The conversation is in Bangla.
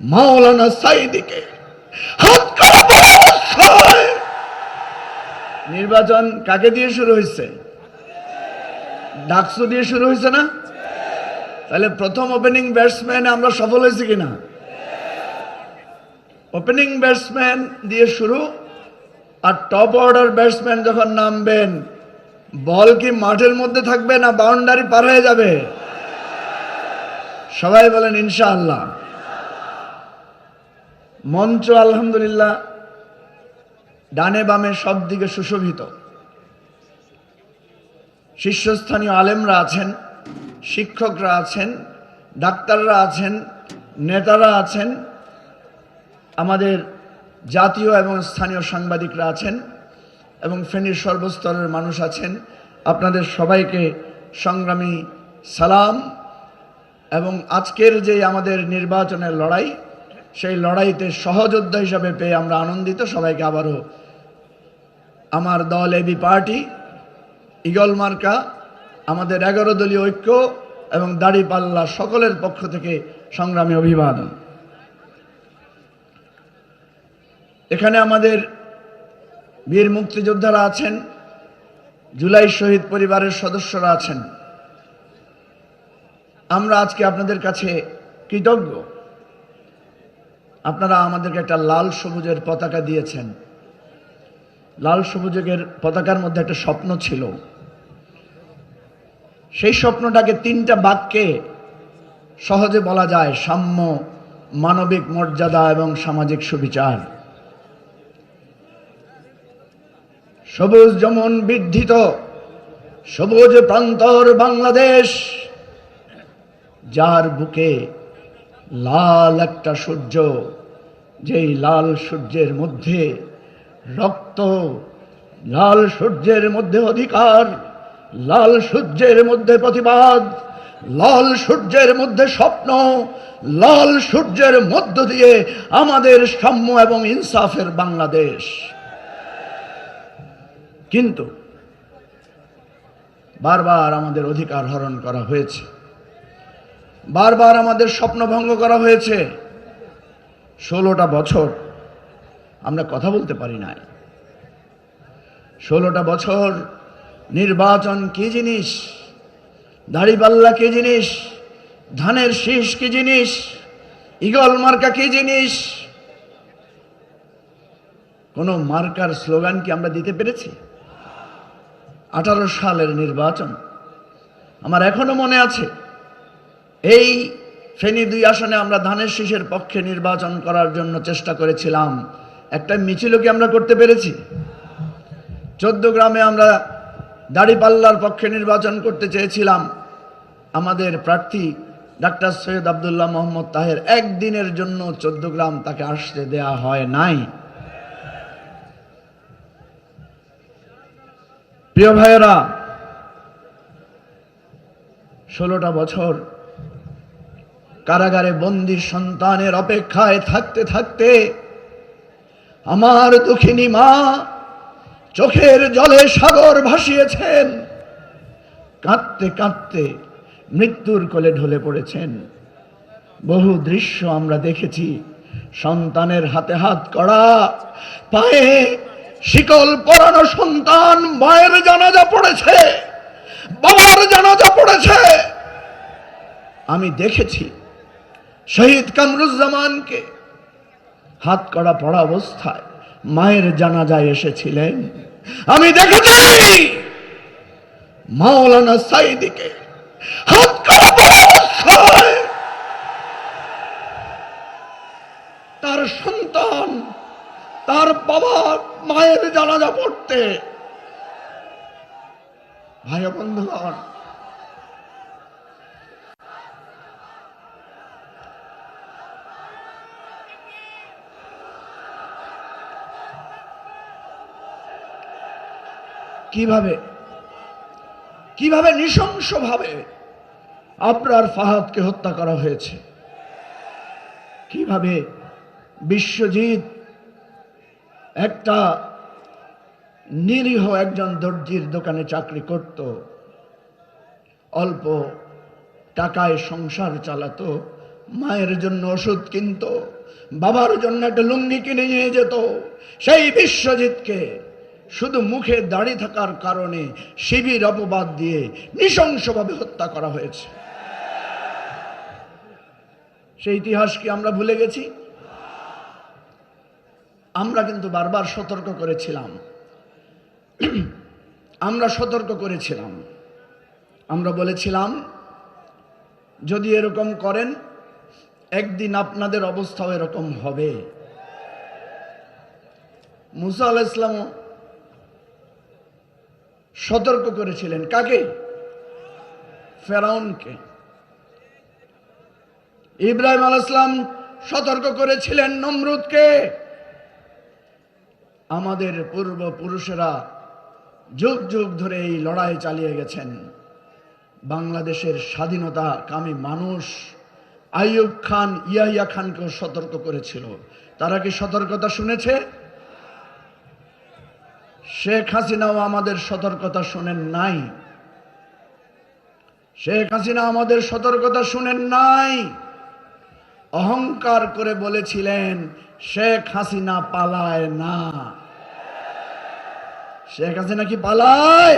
মাওলানা সাঈদীকে হাত করা অবস্থায় নির্বাচন কাকে দিয়ে শুরু হয়েছে? ডাকসু দিয়ে শুরু হয়েছে না? তাহলে প্রথম ওপেনিং ব্যাটসম্যান আমরা সফল হয়েছি কিনা? ওপেনিং ব্যাটসম্যান দিয়ে শুরু। আর টপ অর্ডার ব্যাটসম্যান যখন নামবেন, বল কি মাঠের মধ্যে থাকবে না বাউন্ডারি পার হয়ে যাবে? সবাই বলেন ইনশাআল্লাহ। মঞ্চ আলহামদুলিল্লাহ ডানে বামে সব দিকে সুশোভিত। শীর্ষস্থানীয় আলেমরা আছেন, শিক্ষকরা আছেন, ডাক্তাররা আছেন, নেতারা আছেন, আমাদের জাতীয় এবং স্থানীয় সাংবাদিকরা আছেন এবং ফেনীর সর্বস্তরের মানুষ আছেন। আপনাদের সবাইকে সংগ্রামী সালাম। এবং আজকের যে আমাদের নির্বাচনের লড়াই, সেই লড়াইতে সহযোদ্ধা হিসাবে পেয়ে আমরা আনন্দিত। সবাইকে আবারও আমার দল এবি পার্টি, ঈগল মার্কা, আমাদের 11 দলীয় ঐক্য এবং দাড়িপাল্লা সকলের পক্ষ থেকে সংগ্রামী অভিবাদন। এখানে আমাদের বীর মুক্তিযোদ্ধারা আছেন, জুলাই শহীদ পরিবারের সদস্যরা আছেন। আমরা আজকে আপনাদের কাছে কৃতজ্ঞ। আপনারা আমাদেরকে একটা লাল সবুজের পতাকা দিয়েছেন। লাল সবুজের পতাকার মধ্যে একটা স্বপ্ন ছিল। সেই স্বপ্নটাকে 3টা বাক্যে সহজে বলা যায়: সাম্য, মানবিক মর্যাদা এবং সামাজিক সুবিচার। সবুজ যেমন বর্ধিত সবুজ প্রান্তর বাংলাদেশ, যার বুকে লাল একটা সূর্য, যেই লাল সূর্যের মধ্যে রক্ত, লাল সূর্যের মধ্যে অধিকার, লাল সূর্যের মধ্যে প্রতিবাদ, লাল সূর্যের মধ্যে স্বপ্ন, লাল সূর্যের মধ্য দিয়ে আমাদের সাম্য এবং ইনসাফের বাংলাদেশ। কিন্তু বারবার আমাদের অধিকার হরণ করা হয়েছে, বারবার আমাদের স্বপ্ন ভঙ্গ করা হয়েছে। 16টা বছর আমরা কথা বলতে পারি নাই। 16টা বছর নির্বাচন কি জিনিস, দাড়িপাল্লা কি জিনিস, ধানের শীষ কি জিনিস, ঈগল মার্কা কি জিনিস, কোন মার্কার স্লোগান কি আমরা দিতে পেরেছি? 18 সালের নির্বাচন আমার এখনো মনে আছে। এই ফেনী 2 আসনে আমরা ধানের শীষের পক্ষে নির্বাচন করার জন্য চেষ্টা করেছিলাম। একটা মিছিলও কি আমরা করতে পেরেছি? 14 গ্রামে আমরা দাড়িপাল্লার পক্ষে নির্বাচন করতে চেয়েছিলাম। আমাদের প্রার্থী ডাক্তার সৈয়দ আব্দুল্লাহ মোহাম্মদ তাহের একদিনের জন্য 14 গ্রাম তাকে আসতে দেয়া হয় নাই। প্রিয় ভাইয়েরা, 16টা বছর কারাগারে বন্দী সন্তানের অপেক্ষায় থাকতে থাকতে আমার দুঃখিনী মা চোখের জলে সাগর ভাসিয়েছেন, কাঁদতে কাঁদতে মৃত্যুর কোলে ঢলে পড়েছেন। বহু দৃশ্য আমরা দেখেছি। সন্তানের হাতে হাত করা, পায়ে শিকল পরানো সন্তান মায়ের জানাজা পড়েছে, বাবার জানাজা পড়েছে। আমি দেখেছি শহীদ কামরুজ্জামানকে হাত কড়া পড়া অবস্থায় মায়ের জানাজায় এসেছিলেন। আমি দেখেছি মাওলানা সাঈদীকে হাত কড়া পড়া অবস্থায় তার সন্তান, তার বাবা মায়ের জানাজা পড়তে। ভাই বন্ধুগণ, কিভাবে নৃশংসভাবে আবরার ফাহাদকে হত্যা করা হয়েছে, কিভাবে বিশ্বজিৎ একটা নিরীহ একজন দর্জির দোকানে চাকরি করত, অল্প টাকায় সংসার চালাতো, মায়ের জন্য ওষুধ কিনত, বাবার জন্য একটা লুঙ্গি কিনে নিয়ে যেত। সেই বিশ্বজিৎকে শুধু মুখে দাড়ি থাকার কারণে শিবির অপবাদ দিয়ে নৃশংসভাবে হত্যা করা হয়েছে। সেই ইতিহাস কি আমরা ভুলে গেছি? আমরা কিন্তু বারবার সতর্ক করেছিলাম, আমরা বলেছিলাম যদি এরকম করেন একদিন আপনাদের অবস্থাও এরকম হবে। মুসা আলাইহিস সালাম সতর্ক করেছিলেন কাকে? ফেরাউনকে। ইব্রাহিম আলাইহিস সালাম সতর্ক করেছিলেন নমরুদকে। আমাদের পূর্বপুরুষেরা যুগ যুগ ধরে এই লড়াই চালিয়ে গেছেন। বাংলাদেশের স্বাধীনতা কামী মানুষ আইয়ুব খান, ইয়াহিয়া খানকেও সতর্ক করেছিল। তারা কি সতর্কতা শুনেছে? শেখ হাসিনাও আমাদের সতর্কতা শুনেন নাই। শেখ হাসিনা আমাদের সতর্কতা শুনেন নাই। অহংকার করে বলেছিলেন শেখ হাসিনা পালায় না। শেখ হাসিনা কি পালায়?